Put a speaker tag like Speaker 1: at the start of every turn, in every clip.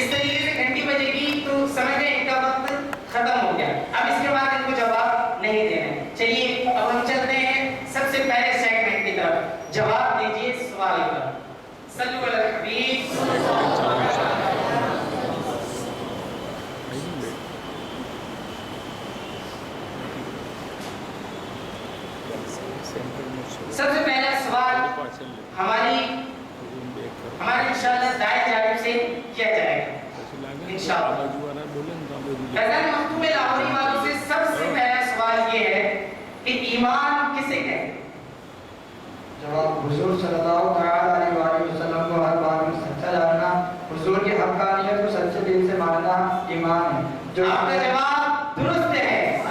Speaker 1: اس طریقے سے گھنٹی بجے گی تو سمجھ لیں ان کا وقت ختم ہو گیا، اب اس کے بعد ان کو جواب نہیں دینا ہے۔ چلیے اب ہم چلتے ہیں سب سے پہلے سیگمنٹ کی طرف، جواب دیجئے سوال کا۔ صلو علی الحبیب۔ سب سے پہلا سوال ہمارے انشاءاللہ دائیں جانب سے کیا جائے گا انشاءاللہ۔ فیضان مختوم لاہوری والوں سے سب سے پہلا سوال یہ ہے کہ ایمان کسے کہتے ہیں؟
Speaker 2: جواب، حضور صلی اللہ علیہ وآلہ وسلم کو ہر بات میں سچا جاننا، حضور کی حقانیت کو سچے دل سے ماننا ایمان ہے۔ جو
Speaker 1: آپ کا جواب درست ہے،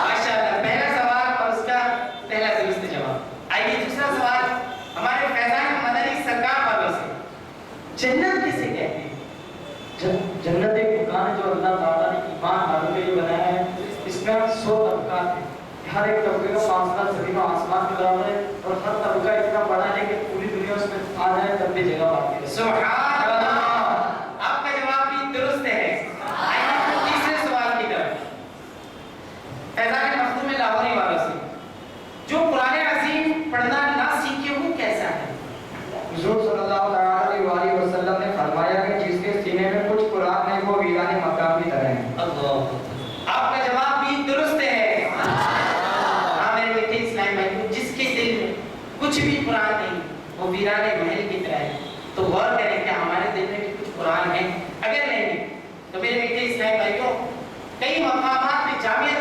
Speaker 1: ماشاءاللہ، پہلا سوال اور اس کا پہلا درست جواب۔ آئیے دوسرا سوال ہمارے فیضان مدنی سرکار والوں سے، جنت کسے کہتے ہیں؟
Speaker 2: جنت ایک مکان ہے جو اللہ تعالیٰ نے ایمان والوں کے لیے بنایا ہے۔ اس میں 100 طبقات ہیں، ہر ایک طبقے کا فاصلہ زمین و آسمان کے برابر ہے، اور ہر طبقہ اتنا بڑا ہے کہ پوری دنیا اس میں آ جائے تب بھی جگہ باقی ہے۔
Speaker 1: سبحان اللہ، آپ کا جواب بھی درست ہے۔ آئیے تیسرے سوال کی طرف، فیضان مختوم لاہوری والوں سے، جو قرآن عظیم پڑھنا نہ سیکھے وہ کیسا ہے؟
Speaker 2: حضور صلی اللہ علیہ وآلہ وسلم نے فرمایا کہ جس کے سینے میں کچھ قرآن ہے وہ ویران مقام کی طرح ہے۔
Speaker 1: اللہ، آپ کا جواب بھی درست ہے۔ ہاں میرے بیٹے اسلام بھائی، جس کے دل میں کچھ بھی قرآن نہیں وہ ویران محل کی طرح ہے۔ تو غور کریں کہ ہمارے دل میں بھی کچھ قرآن ہے، اگر نہیں تو میرے بیٹے اسلام بھائیوں، کئی مقامات میں جامعہ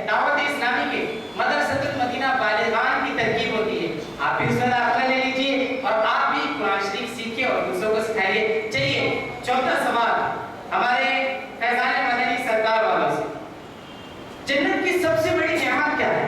Speaker 1: دعوت اسلامی کے مدرسۃ المدینہ بالغان کی ترکیب ہوتی ہے، آپ بھی اس میں داخلہ لے لیجیے اور آپ بھی قرآن شریف سیکھیں اور دوسروں کو سکھائیے۔ چلیے چوتھا سوال ہمارے فیضان مدنی سرکار والوں سے، جنت کی سب سے بڑی نعمت کیا ہے؟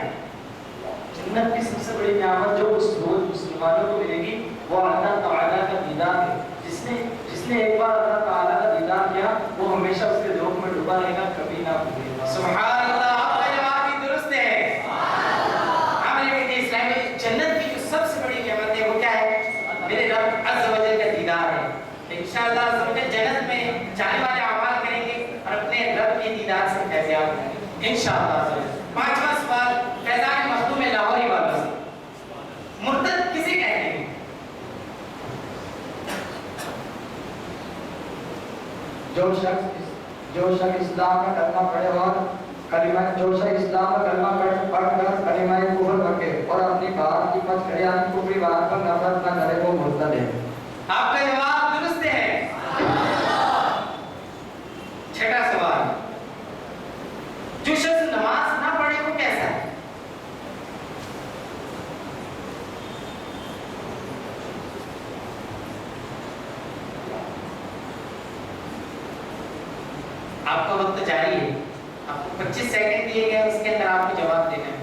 Speaker 2: جنت کی سب سے بڑی نعمت جو اس روز مسلمانوں کو ملے گی وہ اللہ تعالیٰ کا دیدار ہے۔ جس نے ایک بار اللہ تعالیٰ کا دیدار کیا وہ ہمیشہ اس کے ذوق میں ڈوبا رہے گا، کبھی نہ بھولے گا۔
Speaker 1: سبحان اللہ، آپ کا جواب بھی درست ہے۔ ہمارے بیٹے اسلامی، جنت کی جو سب سے بڑی نعمت ہے وہ کیا ہے؟ میرے رب عز و جل کا دیدار ہے۔ انشاءاللہ عز و جل جنت میں جانے والے اعمال کریں گے اور اپنے رب کے دیدار سے فیضیاب ہوں گے انشاءاللہ عز و جل۔ پانچواں سوال فیضان مختوم لاہوری والوں سے، مرتد کسے کہتے ہیں؟
Speaker 2: جو شخص اسلام کا کلمہ پڑھے اور جو شخص اسلام کا کلمہ پڑھ کر کلمہ کفر پڑھے اور اپنی بات کی پچ کرے یعنی کفری بات پر نفرت نہ کرے وہ مرتد ہے۔
Speaker 1: آپ کا جواب درست ہے۔ چھٹا سوال، جو شخص نماز نہ پڑھے وہ کیسا ہے؟ آپ کا وقت جاری ہے، آپ کو 25 سیکنڈ دیے گئے، اس کے اندر آپ کو جواب دینا ہے۔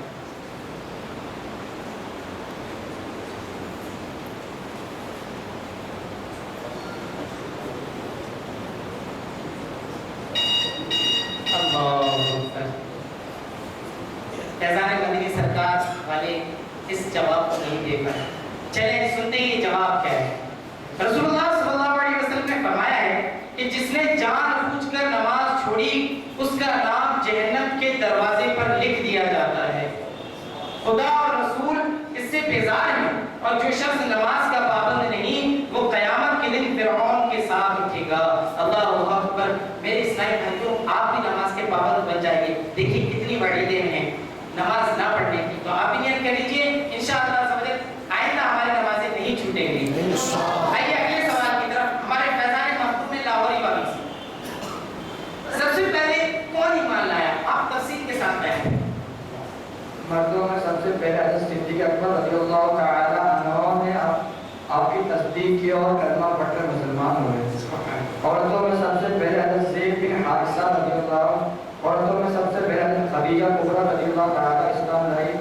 Speaker 1: فیضان مدنی سرکار والے اس جواب کو نہیں دے پائے۔ چلیں سنتے ہی جواب کیا ہے۔ رسول اللہ صلی اللہ علیہ وسلم نے فرمایا ہے کہ جس نے جان بوجھ کر نماز چھوڑی اس کا نام جہنم کے دروازے پر لکھ دیا جاتا ہے۔ خدا اور رسول اس سے بیزار ہیں، اور جو شخص نماز کا پابند نہیں وہ قیامت کے دن فرعون کے ساتھ اٹھے گا۔ اللہ اکبر۔ میرے اسلامی بھائیوں، آپ بھی نماز کے پابند بن جائیے۔ دیکھیے کتنی وعیدیں ہیں نماز نہ پڑھنے کی، تو آپ بھی نیت کر لیجیے انشاءاللہ آئندہ ہماری نمازیں نہیں چھوٹیں گی۔ آئیے اگلے سوال کی طرف، ہمارے فیضان مختوم لاہوری والوں سے، سب سے پہلے کون ایمان لایا؟ آپ تفصیل کے ساتھ بیان۔
Speaker 2: مردوں میں سب سے پہلے حضرت صدیق اکبر رضی اللہ تعالیٰ عنہ نے آپ کی تصدیق کی اور کلمہ پڑھ کر مسلمان ہوئے۔ عورتوں میں سب سے پہلے حضرت زید بن حارثہ رضی اللہ، عورتوں میں سب سے پہلے حضرت خدیجہ کبریٰ رضی اللہ تعالیٰ اسلام لائی۔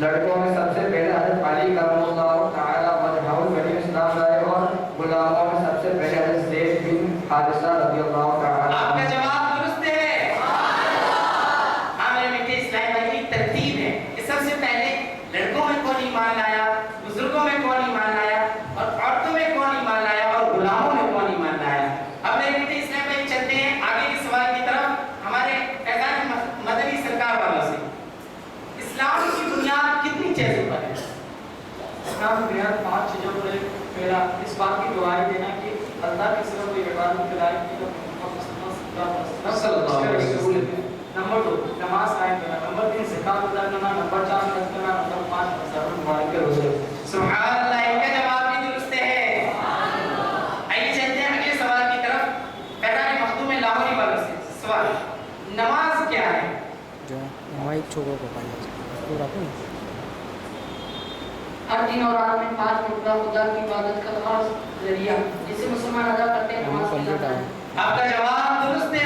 Speaker 2: لڑکوں میں سب سے پہلے حضرت علی کرم اللہ تعالیٰ وجہہ الکریم اسلام لائے، اور غلاموں میں سب سے پہلے حضرت زید بن حارثہ رضی اللہ تعالیٰ۔
Speaker 1: آپ کا جواب درست ہے۔ ہاں میرے میٹھے اسلامی بھائی، ایک ترتیب ہے کہ سب سے پہلے لڑکوں میں کون ایمان لایا، بزرگوں میں کون ایمان لایا اور عورتوں میں کون ایمان
Speaker 2: اسلام بنیاد 5 چیزوں پر ہے۔ پہلا، اس بات کی گواہی دینا کہ اللہ کے سوا کوئی عبادت کے لائق نہیں ہے، محمد صلی اللہ علیہ وسلم۔ نمبر 2، نماز قائم کرنا۔ نمبر 3، زکات ادا کرنا۔ نمبر 4، حج کرنا۔ نمبر 5، رمضان المبارک کے روزے۔
Speaker 1: سبحان اللہ، ان کا جواب بھی درست ہے۔ آئیے چلتے ہیں اگلے سوال کی طرف۔ فیضان مخدوم لاہوری والوں سے سوال، نماز کیا ہے؟
Speaker 3: جو ہماری چھوڑوں کو پڑھنا پورا کون
Speaker 4: ہر دن اور رات میں 5 مرتبہ خدا کی عبادت کا خاص ذریعہ جسے مسلمان ادا کرتے ہیں نماز
Speaker 3: کمپلیٹ ہے۔
Speaker 1: آپ کا جواب درست ہے۔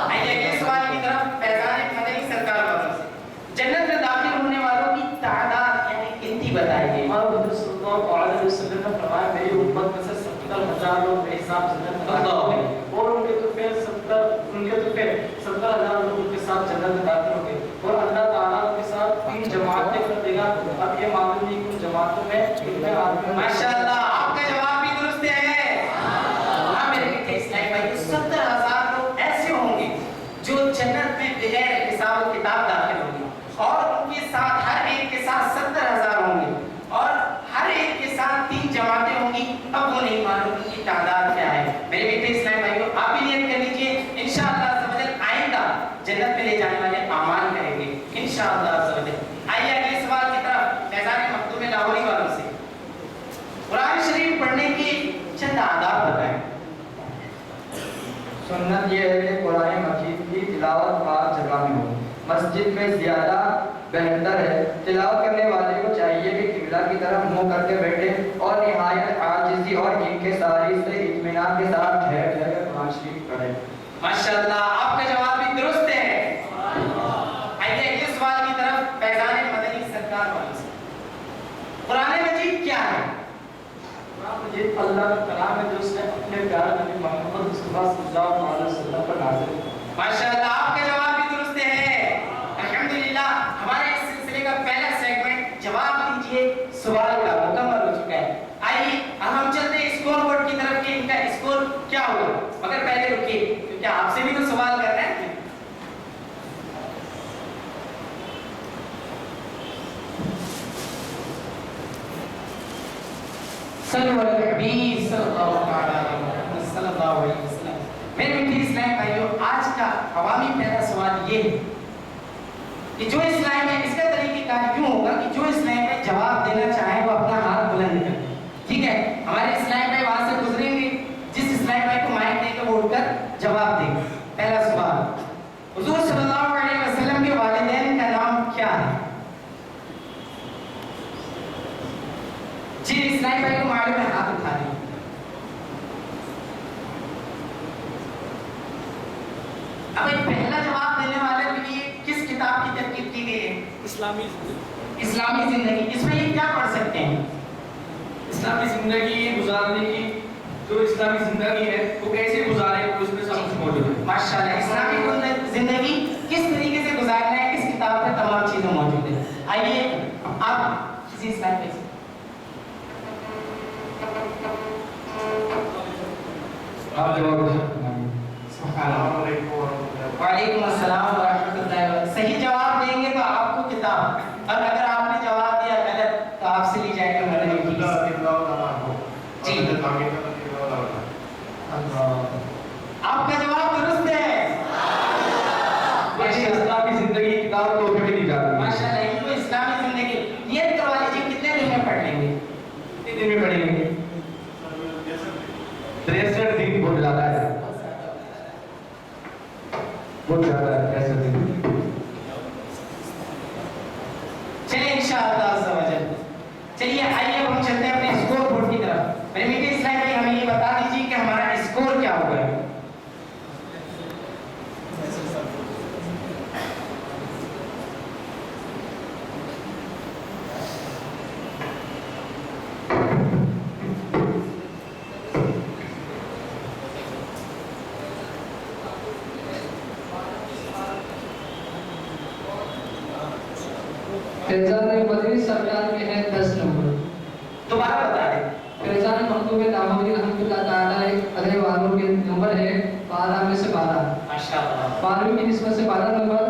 Speaker 1: آئیے اگلے سوال کی طرف۔ فیضان مدنی سرکار والوں سے، جنت میں داخل ہونے والوں کی تعداد یعنی گنتی بتائیے۔
Speaker 2: ہمارے حضرت صلی اللہ علیہ وسلم نے فرمایا میری امت میں سے 70,000 لوگ میرے حساب سے جنت میں داخل ہوں گے، اور ان کے تو پھر 70,000 لوگ ان کے ساتھ جنت میں داخل ہوں گے، اور اللہ تعالیٰ ان کے ساتھ 3 جماعتیں کر دے گا۔ اب یہ معلوم نہیں کہ ان جماعتوں میں کتنے آدمی۔
Speaker 1: ماشاءاللہ، آپ کا جواب بھی درست ہے۔ ہاں میرے بیٹے اسلامی بھائی، 70,000 لوگ ایسے ہوں گے جو جنت میں بغیر حساب و کتاب داخل ہوں گے، اور ان کے ساتھ ہر ایک کے ساتھ 70,000 ہوں گے، اور ہر ایک کے ساتھ 3 جماعتیں ہوں گی۔ اب وہ نہیں معلوم ان کی تعداد کیا ہے۔ میرے بیٹے اسلامی بھائیوں، آپ بھی نیت کر لیجئے، انشاءاللہ عز و جل آئندہ جنت میں لے جانے والے اعمال کریں گے انشاءاللہ عز و جل۔ آئیے اگلے سوال کی طرف۔ فیضان مخدوم لاہوری والوں سے، قرآن شریف پڑھنے کے چند آداب بتائیں۔
Speaker 2: سنت یہ ہے کہ قرآن مجید کی تلاوت پاک جگہ میں ہو، مسجد میں زیادہ بہتر ہے۔ تلاوت کرنے والے کو چاہیے کہ قبلہ کی طرف منہ کر کے بیٹھے اور نہایت عاجزی اور انکساری سے اطمینان کے ساتھ ٹھہر ٹھہر کر قرآن شریف پڑھے۔
Speaker 1: ماشاءاللہ، آپ کا جواب بھی درست ہے۔ آئیے اگلے سوال کی طرف۔ فیضان مدنی سرکار والوں سے، قرآن مجید کیا ہے؟
Speaker 2: قرآن مجید اللہ کا کلام ہے جو اس نے اپنے پیارے نبی محمد مصطفیٰ صلی اللہ علیہ وسلم پر نازل کیا۔
Speaker 1: ماشاءاللہ، آپ کا جواب بھی درست ہے۔ الحمدللہ، ہمارے اس سلسلے کا پہلا سیگمنٹ جواب دیجئے سوال کا مکمل ہو چکا ہے۔ آئیے اب ہم چلتے ہیں اسکور بورڈ کی طرف کہ ان کا اسکور کیا ہوا، مگر پہلے رکیے کیونکہ آپ سے بھی تو سوال کر رہے ہیں۔ صلی اللہ علیہ وسلم۔ میرے میٹھے اسلام بھائیوں، آج کا عوامی پہلا سوال یہ ہے کہ جو اسلام ہے اس کا طریقہ کار کیوں ہوگا کہ جو اسلام میں جواب دینا چاہے وہ اپنا ہاتھ بلند کرے، ٹھیک ہے؟ ہمارے اسلام بھائی وہاں سے گزریں گے، جس اسلام بھائی کو مائک دے کے وہ اٹھ کر جواب دیں گے۔ پہلا سوال، حضور صلی اللہ علیہ وسلم کے والدین کا نام کیا ہے؟ جی اسلام بھائی کو معلوم ہے، ہاتھ اٹھا دیں۔ اب ایک پہلا جواب دینے والے کے لیے کس کتاب کی ترکیب کی گئی ہے؟
Speaker 5: اسلامی زندگی۔
Speaker 1: اسلامی زندگی۔ اس میں یہ کیا پڑھ سکتے ہیں؟
Speaker 5: اسلامی زندگی گزارنے کی جو اسلامی زندگی ہے وہ کیسے گزارے اس میں سب کچھ موجود ہے۔
Speaker 1: ماشاءاللہ، اسلامی زندگی کس طریقے سے گزارنا ہے کس کتاب میں تمام چیزیں موجود ہیں۔ آئیے آپ کسی اسلام پہ
Speaker 2: آپ جواب
Speaker 1: وعلیکم السلام ورحمۃ اللہ وبرکاتہ۔ صحیح جواب دیں گے تو آپ کو کتاب، اور اگر آپ نے جواب دیا غلط تو آپ سے لی جائے گی مدنی فیس۔ جی آپ کا جواب درست ہے۔
Speaker 2: اسلامی زندگی کتاب تو پڑھی نہیں جاتی۔
Speaker 1: ماشاءاللہ، یہ تو اسلامی زندگی نیت کروا لیجیے کتنے دن میں پڑھ لیں گے؟
Speaker 2: کتنے دن میں پڑھیں گے؟ 63 دن بہت زیادہ ہے، بہت زیادہ ہے 63 دن۔
Speaker 1: چلیے انشاءاللہ عز و جل، چلیے آئیے اب ہم چلتے ہیں اپنے اسکور بورڈ کی طرف۔ میرے میٹھے اسلام بھائی ہمیں یہ بتا دیجیے کہ ہمارا اسکور کیا ہوا ہے؟
Speaker 4: فیضان مدنی سرکار کے ہیں 10 نمبر۔
Speaker 1: دوبارہ بتا دیں۔
Speaker 4: فیضان مخدوم لاہوری رحمۃ اللہ تعالیٰ علیہ والوں کے نمبر ہے 12 میں سے 12،
Speaker 1: ماشاءاللہ
Speaker 4: 12ویں کی نسبت سے 12 نمبر،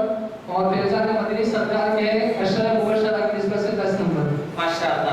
Speaker 4: اور فیضان مدنی سرکار کے 10 مبشرہ کی نسبت سے 10 نمبر۔
Speaker 1: ماشاءاللہ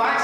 Speaker 1: 5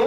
Speaker 1: 2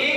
Speaker 1: 1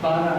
Speaker 4: 12,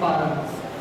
Speaker 4: 12।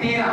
Speaker 1: 13,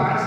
Speaker 1: 5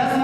Speaker 1: 10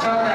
Speaker 1: 14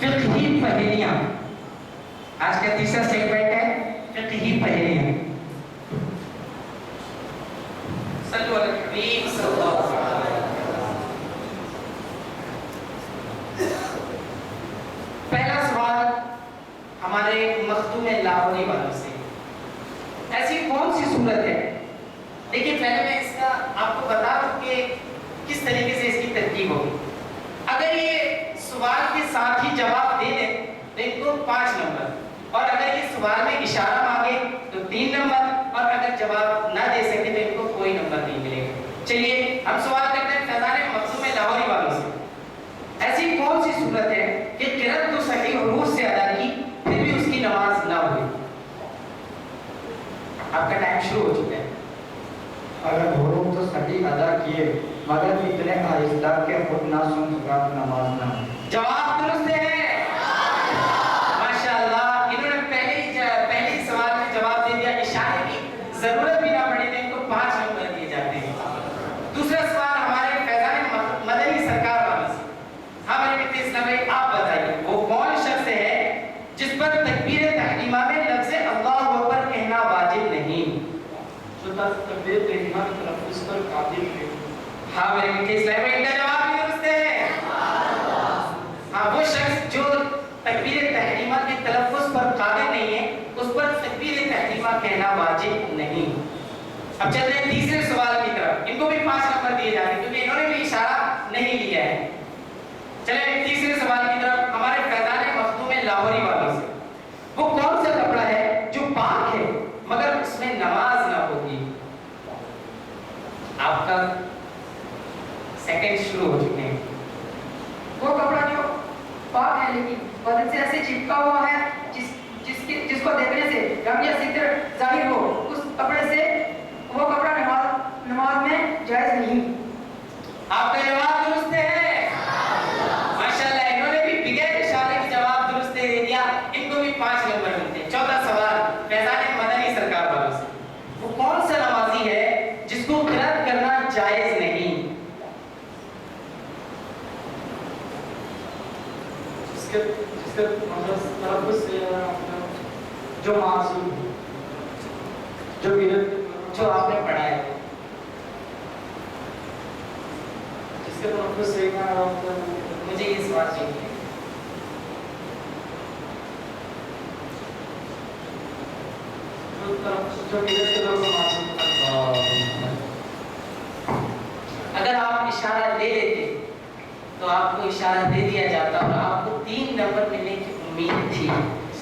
Speaker 1: فقہی پہیلیاں. آج کا تیسرا سیگمنٹ ہے فقہی پہیلیاں. صلو علی الحبیب صلی اللہ علیہ وسلم. پہلا سوال ہمارے مختوم لاہوری والوں سے. ایسی کون سی صورت ہے؟ دیکھیے پہلے میں اس کا آپ کو بتا دوں کہ کس طریقے سے اس کی ترکیب ہوگی. اگر یہ سوال کے ساتھ ہی جواب دے دیں تو ان کو 5 نمبر، اور اگر یہ سوال میں اشارہ مانگے تو 3 نمبر، اور اگر جواب نہ دے سکے تو ان کو کوئی نمبر نہیں ملے گا. چلیے ہم سوال کرتے ہیں فیضان مختوم لاہوری والوں سے. ایسی کون سی صورت ہے کہ قرأت تو صحیح حروف سے ادا کی پھر بھی اس کی نماز نہ ہوئی؟ آپ کا ٹائم شروع ہو چکا ہے.
Speaker 2: اگر حروف تو صحیح ادا کیے مگر اتنے آہستہ کہ خود نہ سن سکا تو نماز نہ ہو.
Speaker 1: جواب درست ہے. ماشاءاللہ انہوں نے پہلی سوال میں جواب دے دیا. اشارے کی ضرورت بھی نہ پڑی تو ان کو 5 نمبر دیے جاتے ہیں. دوسرا سوال ہمارے فیضان مدنی سرکار والوں سے. ہاں میرے بیٹے اسلام بھائی آپ بتائیے وہ کون شخص ہے جس پر تکبیر تحریمہ میں لفظ اللہ اکبر کہنا واجب نہیں؟
Speaker 5: جو تکبیر تحریمہ کے تلفظ پر قادر ہے.
Speaker 1: ہاں میرے بیٹے اسلام بھائی کا جواب بھی درست ہے. ہاں وہ شخص جو تکبیر تحریمہ کے تلفظ پر قادر نہیں ہے اس پر تکبیر تحریمہ کہنا واجب نہیں. اب چلتے ہیں تیسرے سوال کی طرف. ان کو بھی 5 نمبر دیے جاتے ہیں کیونکہ انہوں نے بھی اشارہ نہیں لیا ہے. چلیں تیسرے سوال کی طرف ہمارے فیضان مختوم لاہوری والوں سے. وہ کون سا کپڑا ہے جو پاک ہے مگر اس میں نماز نہ ہوگی؟ آپ کا سیکنڈ شروع ہو چکے ہیں.
Speaker 6: وہ کپڑا جو پاک ہے لیکن بدن سے ایسے چپکا ہوا ہے جس کو دیکھنے سے رنگ یا ستر ظاہر ہو، اس کپڑے سے وہ کپڑا نماز میں جائز نہیں.
Speaker 1: آپ کا جواب درست ہے. ماشاءاللہ انہوں نے بھی بغیر اشارے کے جواب درست دے دیا. ان کو بھی 5 نمبر ملتے ہیں. چوتھا سوال فیضان مدنی سرکار والوں سے. وہ کون سا نمازی ہے جس کو قرأت کرنا جائز نہیں؟
Speaker 5: جس کے مطلب تلفظ سے جو معصوم ہے، جو
Speaker 1: جو آپ نے پڑھا ہے
Speaker 5: جس کے تلفظ سے
Speaker 1: مجھے یہ سوال چاہیے.
Speaker 5: جو قرأت کے لوگ معصوم ہے.
Speaker 1: اگر آپ اشارہ لے لیتے تو آپ کو اشارہ دے دیا جاتا اور آپ کو 3 نمبر ملنے کی امید تھی،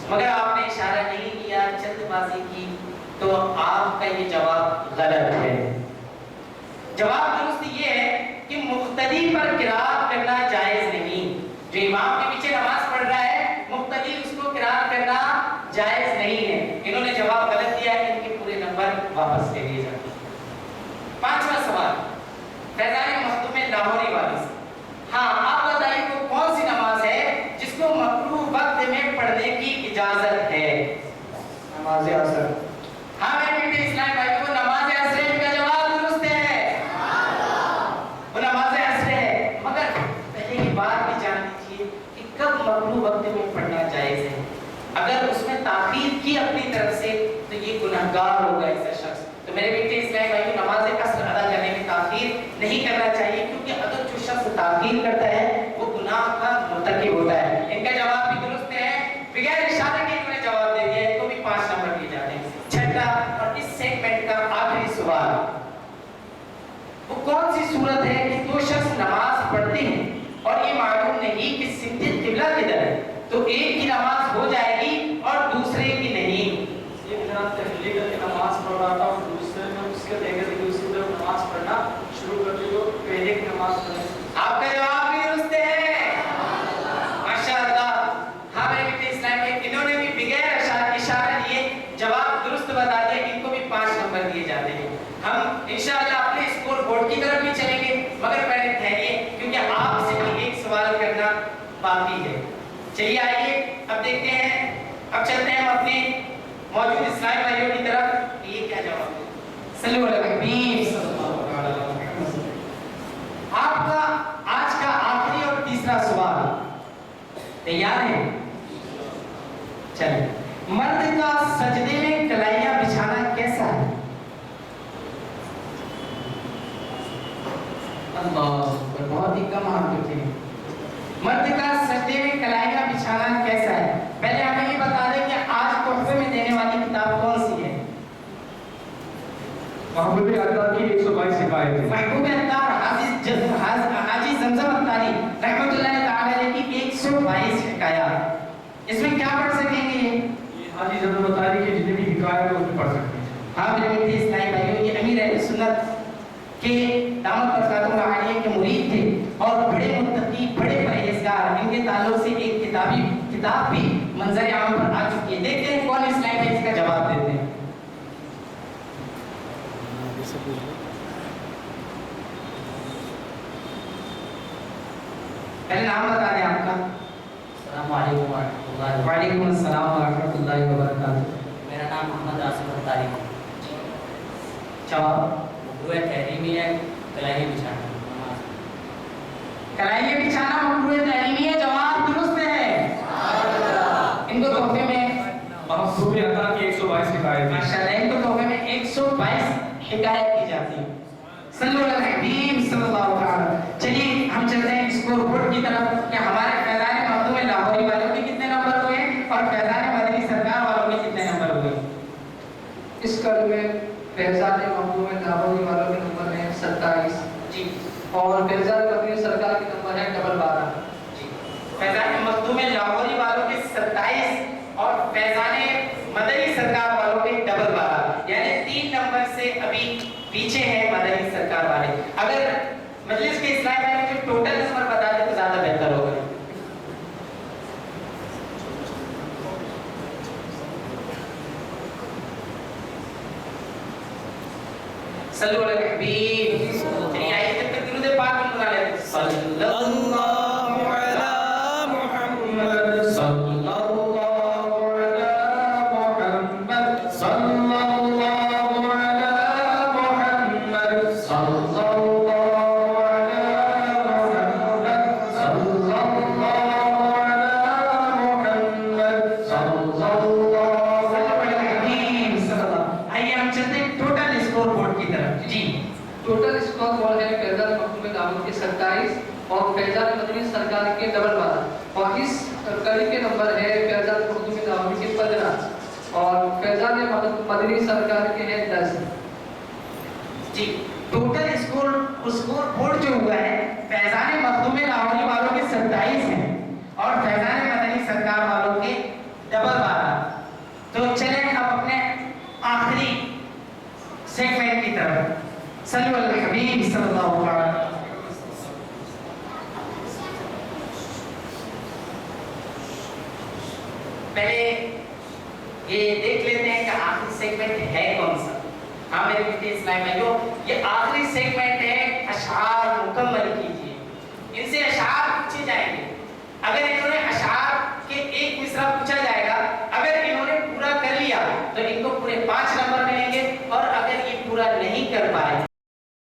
Speaker 1: مگر آپ نے اشارہ نہیں کیا، جلد بازی کی، تو آپ کا یہ جواب غلط ہے. جواب درست یہ ہے کہ مقتدی پر قرأت کرنا جائز نہیں. جو امام کے پیچھے نماز پڑھ رہا ہے مقتدی اس کو قرأت کرنا جائز نہیں ہے. انہوں نے جواب غلط دیا ہے. ان کے پورے نمبر واپس لے لیے جاتے ہیں. 5واں سوال فیضان مختوم لاہوری والوں سے. ہاں آپ بتائیے وہ کون سی نماز ہے جس کو مکروہ وقت میں پڑھنے کی اجازت ہے؟
Speaker 2: نماز عصر.
Speaker 1: ہاں میرے بیٹے اسلام بھائی وہ نماز عصر ہے. ان کا جواب درست ہے. وہ نماز عصر ہے. مگر پہلے یہ بات بھی جان لیجیے کہ کب مکروہ وقت میں پڑھنا جائز ہے. اگر اس میں تاخیر کی اپنی طرف سے تو یہ گنہگار ہوگا ایسا شخص. تو میرے بیٹے اسلام بھائی نماز عصر ادا کرنے میں تاخیر نہیں کرنا چاہیے، کیونکہ اگر جو شخص تاخیر کرتا ہے وہ گناہ کا مرتکب ہوتا ہے. ان کا جواب بھی درست ہے. بغیر اشارے کے انہوں نے جواب دے دیا. ان کو بھی 5 نمبر دیے جاتے ہیں. چھٹا اور اس سیگمنٹ کا آخری سوال. وہ کون سی صورت ہے کہ 2 شخص نماز پڑھتے ہیں اور یہ معلوم نہیں کہ سمت قبلہ کدھر ہے، تو ایک کی نماز ہو جائے گی اور دوسرے کی نہیں؟
Speaker 5: ایک جناب تحلیل کر کے نماز پڑھ رہا تھا اور دوسرے میں اس کے دیکھے تھے کہ اسی طرح نماز پڑھنا شروع کر دی تو پہلے کی نماز پڑھے.
Speaker 1: آپ کا جواب بھی درست ہے. ماشاءاللہ. ہاں میرے بیٹے اسلام میں انہوں نے بھی بغیر اشارہ لیے جواب درست بتا دیا. ان کو بھی 5 نمبر دیے جاتے ہیں. ہم انشاءاللہ اپنے اسکور بورڈ کی طرف بھی چلیں گے، مگر پہلے ٹھہریے کیونکہ آپ سے بھی ایک سوال کرنا باقی ہے. چلیے آئیے اب دیکھتے ہیں. اب چلتے ہیں ہم اپنے موجود اسلامی بھائیوں کی طرف. یہ کیا جواب ہے؟ صلو علی الحبیب صلی اللہ علیہ وسلم. آپ کا آج کا آخری اور تیسرا سوال تیار ہیں؟ چلیں، مرد کا سجدے میں کلائیاں بچھانا کیسا ہے؟ اللہ، بہت ہی کم ہاتھ اٹھے۔ مرد کا سجدے میں کلائیاں بچھانا کیسا ہے؟ پہلے ہمیں یہ بتا دیں کہ آج تحفے میں دینے والی کتاب کون سی ہے؟
Speaker 2: محبوب عطار کی 122 حکایتیں۔
Speaker 1: محبوب عطار حاجی زمزم عطاری رحمۃ اللہ تعالی علیہ کی 122 حکایات۔ اس میں کیا پڑھ سکیں گے؟
Speaker 2: یہ حاجی زمزم عطاری کی جتنی بھی حکایت ہے اس میں پڑھ سکتے ہیں۔
Speaker 1: ہاں میرے میٹھے اسلامی بھائیوں، یہ امیر اہل سنت کے دامت برکاتہ اللہ علیہ کے مرید تھے اور بڑے متقی، بڑے پرہیزگار۔ ان کے تعلق سے ایک کتاب بھی منظر عام پر آ چکی ہے۔ دیکھتے ہیں کون اسلامی بھائی اس کا جواب دیتے ہیں۔ پہلے نام بتا دیں آپ کا۔
Speaker 7: السلام علیکم ورحمۃ اللہ۔
Speaker 1: وعلیکم السلام ورحمۃ اللہ وبرکاتہ۔
Speaker 7: میرا نام محمد آصف عطاری ہے۔
Speaker 1: جواب؟
Speaker 7: مکروہ تحریمی ہے کلائیاں بچھانا۔
Speaker 1: کلائیاں بچھانا مکروہ تحریمی ہے، جواب درست ہے۔ ان کو تحفے میں
Speaker 2: محبوب عطار کی 122 حکایتیں۔
Speaker 1: ماشاءاللہ، ان کو تحفے میں 122 حکایت کی جاتی ہے۔ صلی اللہ علیہ حبیب صلی اللہ علیہ۔ چلیے ہم چلتے ہیں اسکور بورڈ کی طرف کہ ہمارے فیضان مخدوم لاہوری والوں کے کتنے نمبر ہوئے اور فیضان مدنی سرکار والوں کے کتنے نمبر ہوئے۔
Speaker 4: اس کڑ میں فیضان محبوب لاہوری والوں کے نمبر ہیں 27
Speaker 1: جی،
Speaker 4: اور فیضان مدنی سرکار کے نمبر ہے 12
Speaker 1: جی۔ فیضان مخدوم لاہوری والوں کے 27 اور فیضان مدنی سرکار والوں کے 12، یعنی 3 نمبر سے ابھی پیچھے ہیں مدنی سرکار والے۔ اگر مجلس کے اسلامی بھائی مجھے ٹوٹل نمبر بتا دیں تو زیادہ بہتر ہوگا۔ صلو علی الحبیب۔ چلیے آئیے جب تک درود پاک گنگنا لیتے ہیں۔ صلی اللہ علی محمد، صلی اللہ علی محمد، صلی اللہ علی محمد، صلی اللہ علی محمد، صلی اللہ علی محمد، صلی اللہ علیہ وسلم۔ آئیے ہم چلتے ہیں ٹوٹل اسکور بورڈ کی طرف۔ جی،
Speaker 4: ٹوٹل اسکور بورڈ ہے فیضان محبوب لاہوری کے 27 اور فیضان مدنی سرکار کے 12، اور اس کڑی کے نمبر ہے فیضان محبوب لاہوری کے 15 اور فیضان مدنی سرکار کے ہیں 10۔
Speaker 1: جی، ٹوٹل اسکور بورڈ جو ہوا ہے فیضان مخدوم لاہوری والوں کے 27 ہیں اور فیضان مدنی سرکار والوں کے 12۔ تو چلیں اب اپنے آخری سیگمنٹ کی طرف۔ صلی اللہ علیہ حبیب صلی اللہ علیہ وسلم۔ پہلے یہ دیکھ لیتے ہیں کہ آخری سیگمنٹ ہے کون سا۔ ہاں میرے بیٹے اسلامی بھائیوں، یہ آخری سیگمنٹ ہے اشعار مکمل کیجیے۔ ان سے اشعار پوچھے جائیں گے۔ اگر انہوں نے اشعار کے ایک مصرع پوچھا جائے گا، اگر انہوں نے پورا کر لیا تو ان کو پورے 5 نمبر ملیں گے، اور اگر یہ پورا نہیں کر پائے